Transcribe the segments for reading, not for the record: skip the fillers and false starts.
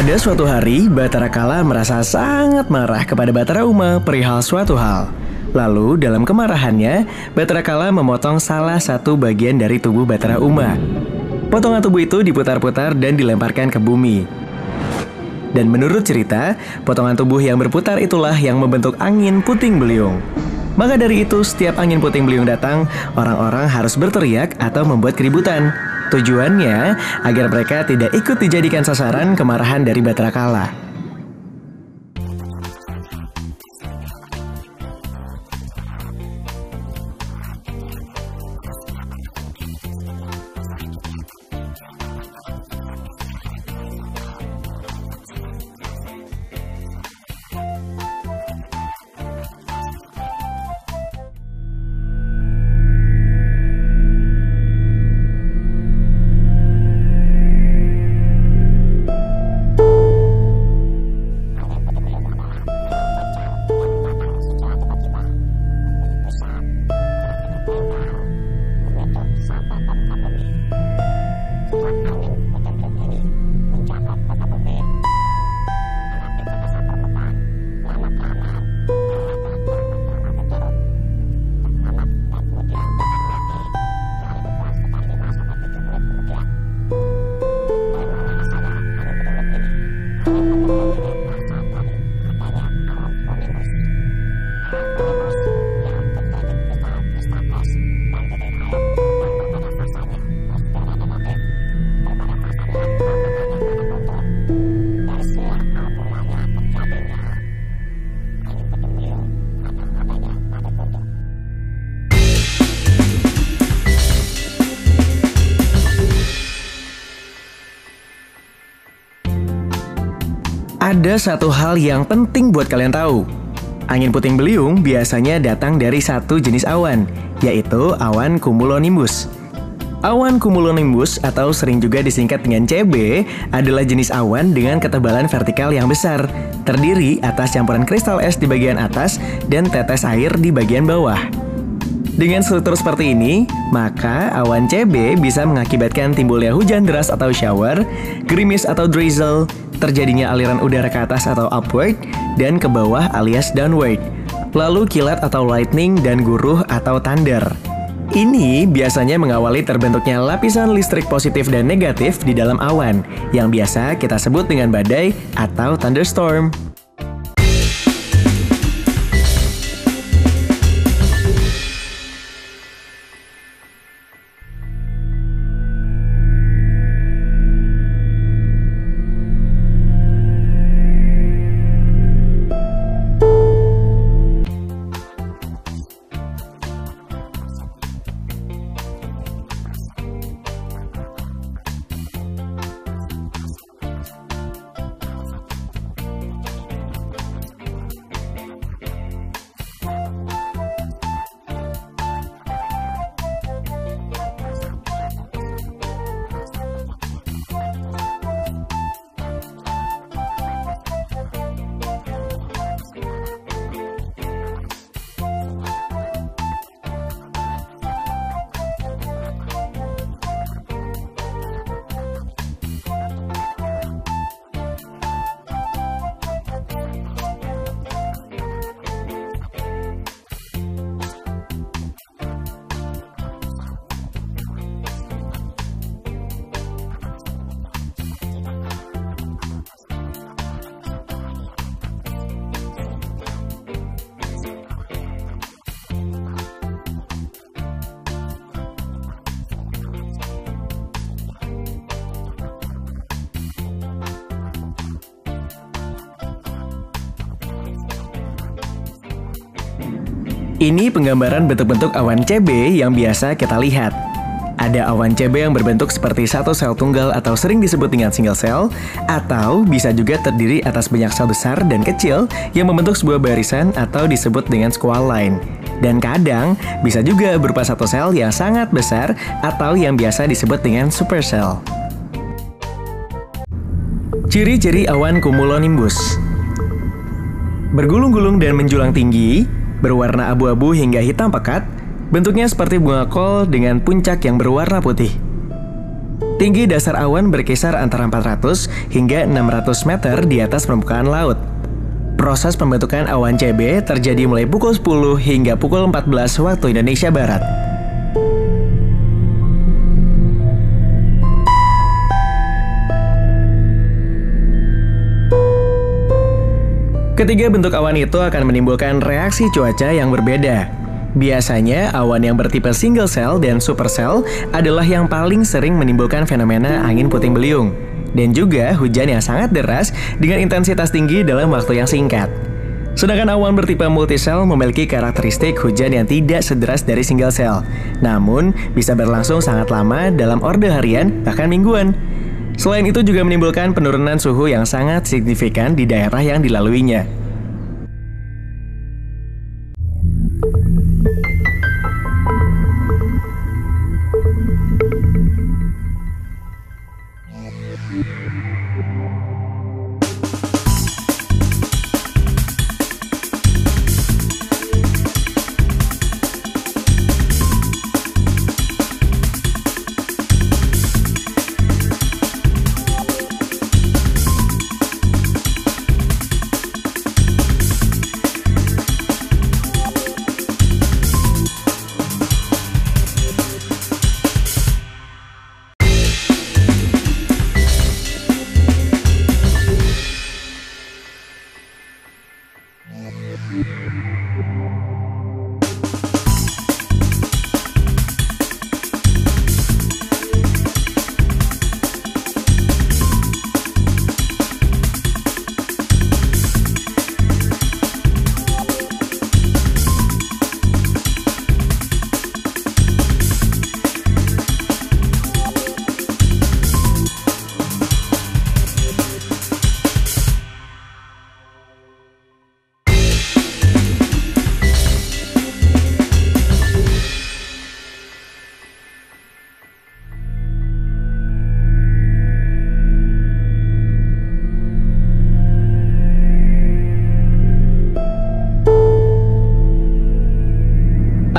Ada suatu hari, Bathara Kala merasa sangat marah kepada Bathara Uma perihal suatu hal. Lalu, dalam kemarahannya, Bathara Kala memotong salah satu bagian dari tubuh Bathara Uma. Potongan tubuh itu diputar-putar dan dilemparkan ke bumi. Dan menurut cerita, potongan tubuh yang berputar itulah yang membentuk angin puting beliung. Maka dari itu, setiap angin puting beliung datang, orang-orang harus berteriak atau membuat keributan. Tujuannya agar mereka tidak ikut dijadikan sasaran kemarahan dari Bathara Kala. Ada satu hal yang penting buat kalian tahu. Angin puting beliung biasanya datang dari satu jenis awan, yaitu awan cumulonimbus. Awan cumulonimbus atau sering juga disingkat dengan CB adalah jenis awan dengan ketebalan vertikal yang besar, terdiri atas campuran kristal es di bagian atas dan tetes air di bagian bawah. Dengan struktur seperti ini, maka awan CB bisa mengakibatkan timbulnya hujan deras atau shower, gerimis atau drizzle, terjadinya aliran udara ke atas atau upward, dan ke bawah alias downward, lalu kilat atau lightning dan guruh atau thunder. Ini biasanya mengawali terbentuknya lapisan listrik positif dan negatif di dalam awan, yang biasa kita sebut dengan badai atau thunderstorm. Ini penggambaran bentuk-bentuk awan CB yang biasa kita lihat. Ada awan CB yang berbentuk seperti satu sel tunggal atau sering disebut dengan single cell, atau bisa juga terdiri atas banyak sel besar dan kecil yang membentuk sebuah barisan atau disebut dengan squall line. Dan kadang bisa juga berupa satu sel yang sangat besar atau yang biasa disebut dengan supercell. Ciri-ciri awan cumulonimbus: bergulung-gulung dan menjulang tinggi, berwarna abu-abu hingga hitam pekat, bentuknya seperti bunga kol dengan puncak yang berwarna putih. Tinggi dasar awan berkisar antara 400 hingga 600 meter di atas permukaan laut. Proses pembentukan awan CB terjadi mulai pukul 10 hingga pukul 14 waktu Indonesia Barat. Ketiga bentuk awan itu akan menimbulkan reaksi cuaca yang berbeda. Biasanya, awan yang bertipe single cell dan super cell adalah yang paling sering menimbulkan fenomena angin puting beliung. Dan juga hujan yang sangat deras dengan intensitas tinggi dalam waktu yang singkat. Sedangkan awan bertipe multisel memiliki karakteristik hujan yang tidak sederas dari single cell, namun bisa berlangsung sangat lama dalam orde harian bahkan mingguan. Selain itu juga menimbulkan penurunan suhu yang sangat signifikan di daerah yang dilaluinya.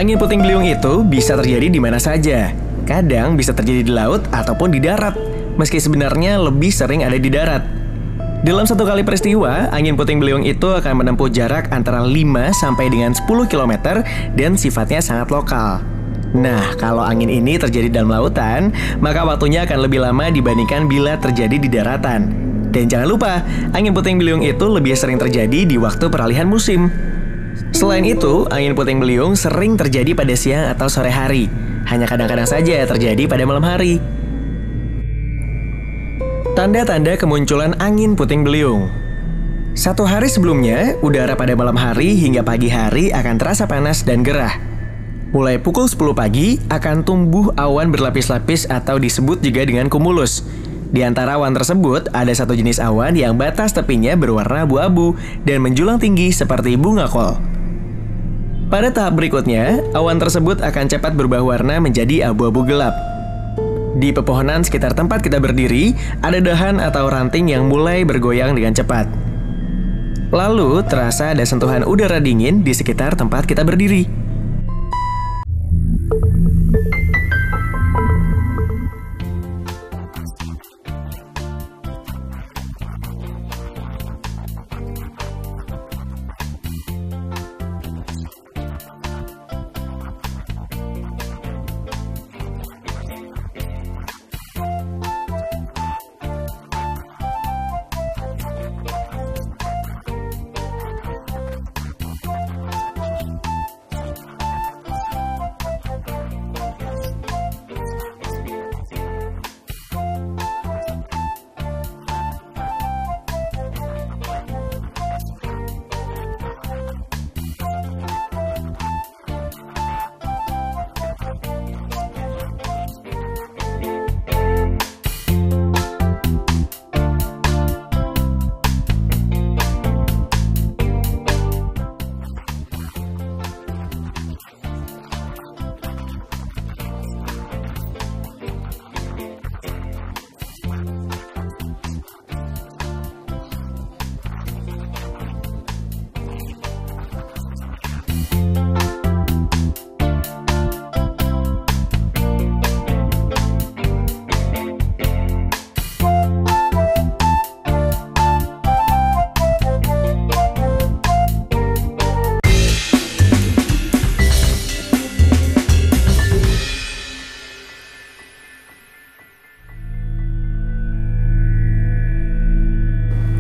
Angin puting beliung itu bisa terjadi di mana saja. Kadang bisa terjadi di laut ataupun di darat, meski sebenarnya lebih sering ada di darat. Dalam satu kali peristiwa, angin puting beliung itu akan menempuh jarak antara 5 sampai dengan 10 km dan sifatnya sangat lokal. Nah, kalau angin ini terjadi dalam lautan, maka waktunya akan lebih lama dibandingkan bila terjadi di daratan. Dan jangan lupa, angin puting beliung itu lebih sering terjadi di waktu peralihan musim. Selain itu, angin puting beliung sering terjadi pada siang atau sore hari. Hanya kadang-kadang saja terjadi pada malam hari. Tanda-tanda kemunculan angin puting beliung. Satu hari sebelumnya, udara pada malam hari hingga pagi hari akan terasa panas dan gerah. Mulai pukul 10 pagi akan tumbuh awan berlapis-lapis atau disebut juga dengan cumulus. Di antara awan tersebut, ada satu jenis awan yang batas tepinya berwarna abu-abu dan menjulang tinggi seperti bunga kol. Pada tahap berikutnya, awan tersebut akan cepat berubah warna menjadi abu-abu gelap. Di pepohonan sekitar tempat kita berdiri, ada dahan atau ranting yang mulai bergoyang dengan cepat. Lalu, terasa ada sentuhan udara dingin di sekitar tempat kita berdiri.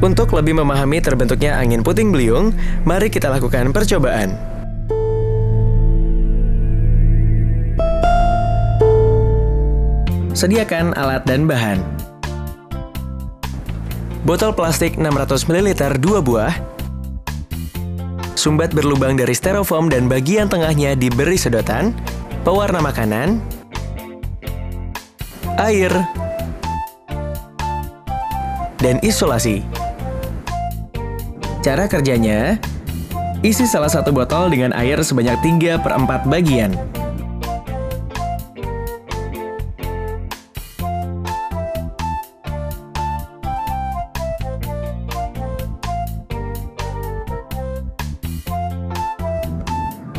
Untuk lebih memahami terbentuknya angin puting beliung, mari kita lakukan percobaan. Sediakan alat dan bahan. Botol plastik 600 ml 2 buah. Sumbat berlubang dari styrofoam dan bagian tengahnya diberi sedotan. Pewarna makanan. Air. Dan isolasi. Cara kerjanya, isi salah satu botol dengan air sebanyak 3/4 bagian.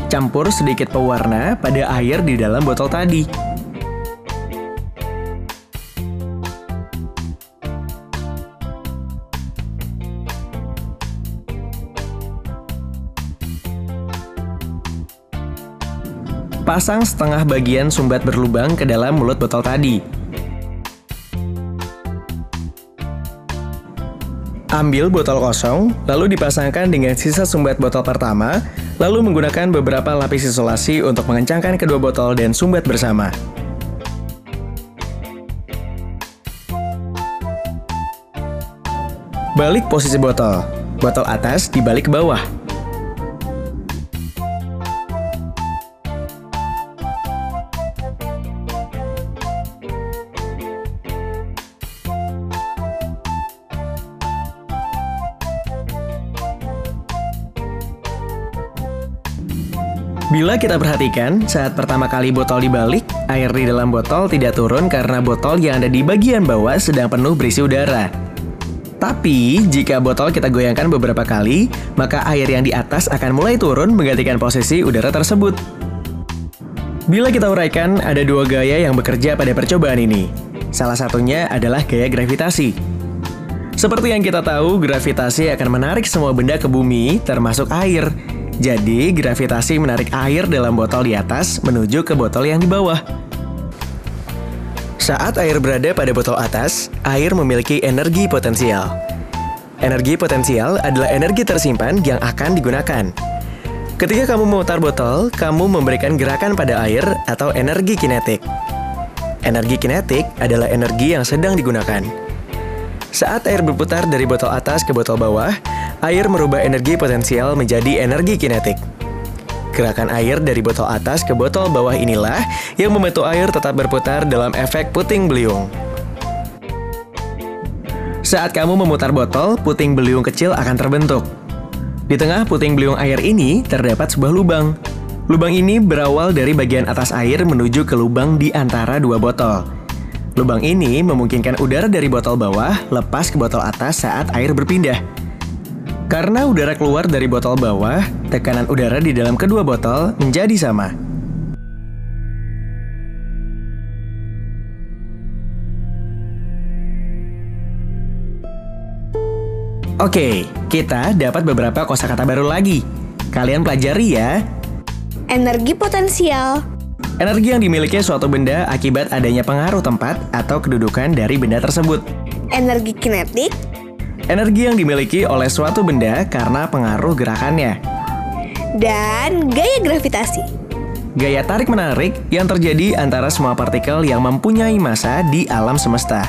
Campur sedikit pewarna pada air di dalam botol tadi. Pasang setengah bagian sumbat berlubang ke dalam mulut botol tadi. Ambil botol kosong, lalu dipasangkan dengan sisa sumbat botol pertama, lalu menggunakan beberapa lapis isolasi untuk mengencangkan kedua botol dan sumbat bersama. Balik posisi botol. Botol atas dibalik ke bawah. Bila kita perhatikan, saat pertama kali botol dibalik, air di dalam botol tidak turun karena botol yang ada di bagian bawah sedang penuh berisi udara. Tapi, jika botol kita goyangkan beberapa kali, maka air yang di atas akan mulai turun menggantikan posisi udara tersebut. Bila kita uraikan, ada dua gaya yang bekerja pada percobaan ini. Salah satunya adalah gaya gravitasi. Seperti yang kita tahu, gravitasi akan menarik semua benda ke bumi, termasuk air. Jadi, gravitasi menarik air dalam botol di atas menuju ke botol yang di bawah. Saat air berada pada botol atas, air memiliki energi potensial. Energi potensial adalah energi tersimpan yang akan digunakan. Ketika kamu memutar botol, kamu memberikan gerakan pada air atau energi kinetik. Energi kinetik adalah energi yang sedang digunakan. Saat air berputar dari botol atas ke botol bawah, air merubah energi potensial menjadi energi kinetik. Gerakan air dari botol atas ke botol bawah inilah yang membantu air tetap berputar dalam efek puting beliung. Saat kamu memutar botol, puting beliung kecil akan terbentuk. Di tengah puting beliung air ini terdapat sebuah lubang. Lubang ini berawal dari bagian atas air menuju ke lubang di antara dua botol. Lubang ini memungkinkan udara dari botol bawah lepas ke botol atas saat air berpindah. Karena udara keluar dari botol bawah, tekanan udara di dalam kedua botol menjadi sama. Oke, kita dapat beberapa kosakata baru lagi. Kalian pelajari ya. Energi potensial. Energi yang dimiliki suatu benda akibat adanya pengaruh tempat atau kedudukan dari benda tersebut. Energi kinetik. Energi yang dimiliki oleh suatu benda karena pengaruh gerakannya. Dan gaya gravitasi. Gaya tarik-menarik yang terjadi antara semua partikel yang mempunyai massa di alam semesta.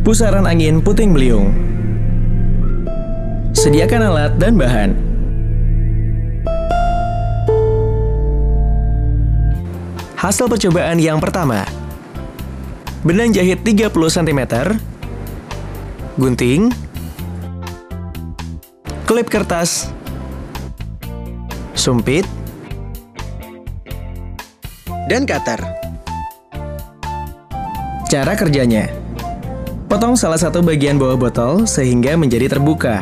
Pusaran angin puting beliung. Sediakan alat dan bahan. Hasil percobaan yang pertama. Benang jahit 30 cm, gunting, klip kertas, sumpit, dan cutter. Cara kerjanya: potong salah satu bagian bawah botol sehingga menjadi terbuka.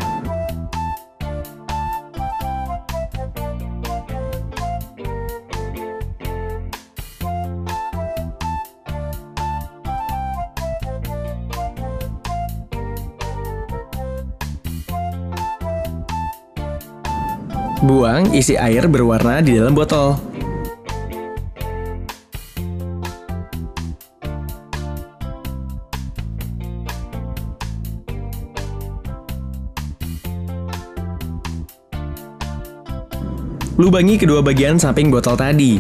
Buang isi air berwarna di dalam botol. Lubangi kedua bagian samping botol tadi.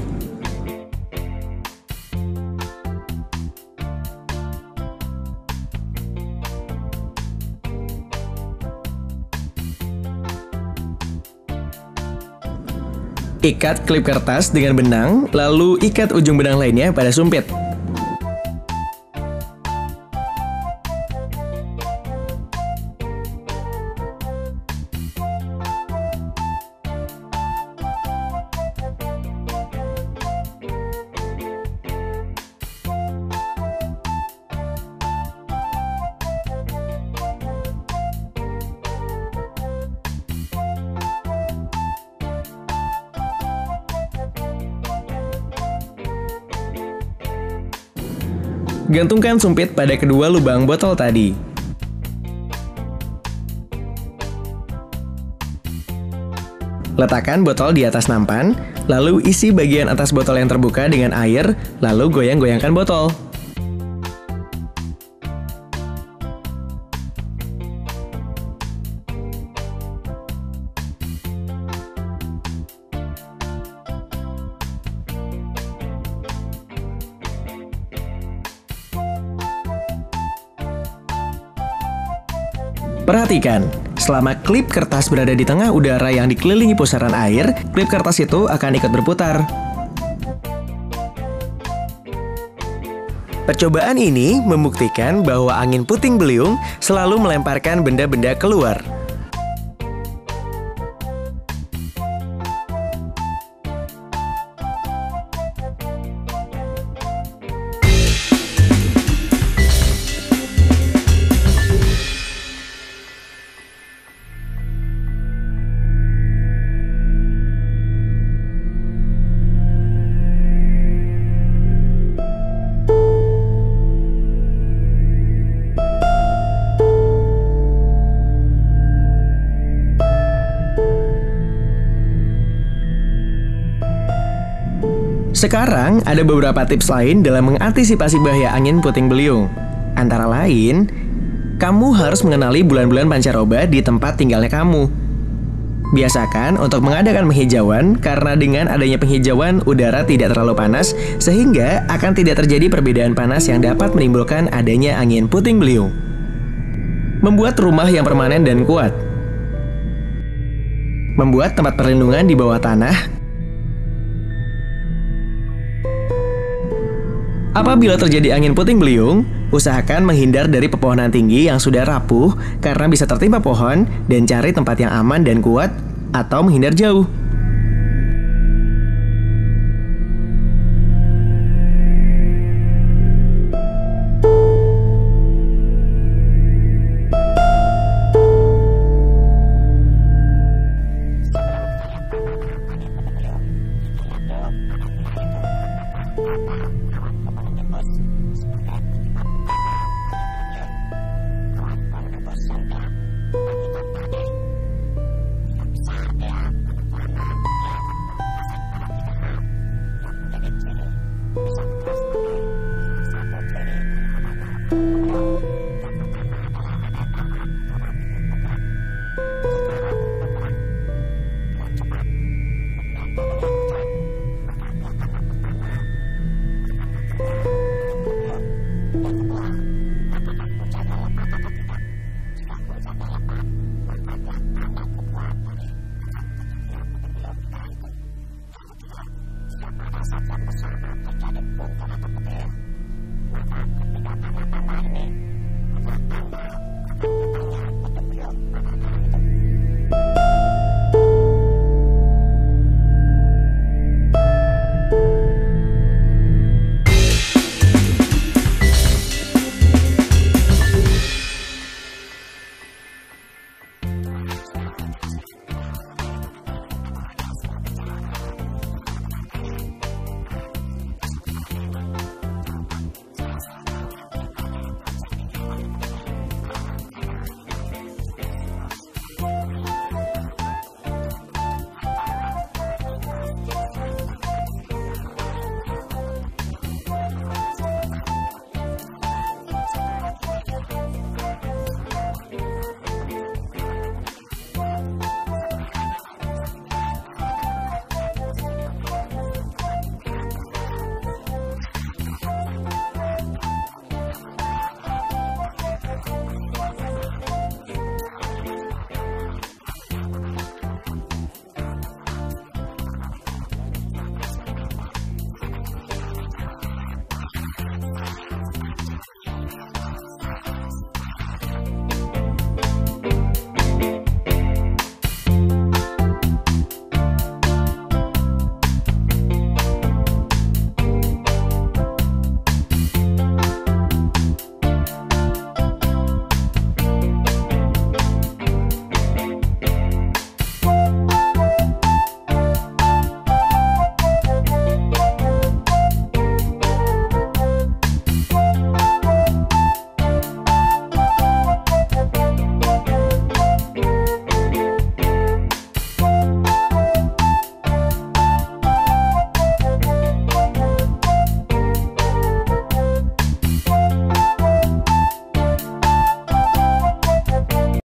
Ikat klip kertas dengan benang, lalu ikat ujung benang lainnya pada sumpit. Gantungkan sumpit pada kedua lubang botol tadi. Letakkan botol di atas nampan, lalu isi bagian atas botol yang terbuka dengan air, lalu goyang-goyangkan botol. Perhatikan, selama klip kertas berada di tengah udara yang dikelilingi pusaran air, klip kertas itu akan ikut berputar. Percobaan ini membuktikan bahwa angin puting beliung selalu melemparkan benda-benda keluar. Sekarang ada beberapa tips lain dalam mengantisipasi bahaya angin puting beliung. Antara lain, kamu harus mengenali bulan-bulan pancaroba di tempat tinggalnya kamu. Biasakan untuk mengadakan penghijauan karena dengan adanya penghijauan udara tidak terlalu panas sehingga akan tidak terjadi perbedaan panas yang dapat menimbulkan adanya angin puting beliung. Membuat rumah yang permanen dan kuat. Membuat tempat perlindungan di bawah tanah. Apabila terjadi angin puting beliung, usahakan menghindar dari pepohonan tinggi yang sudah rapuh karena bisa tertimpa pohon dan cari tempat yang aman dan kuat atau menghindar jauh.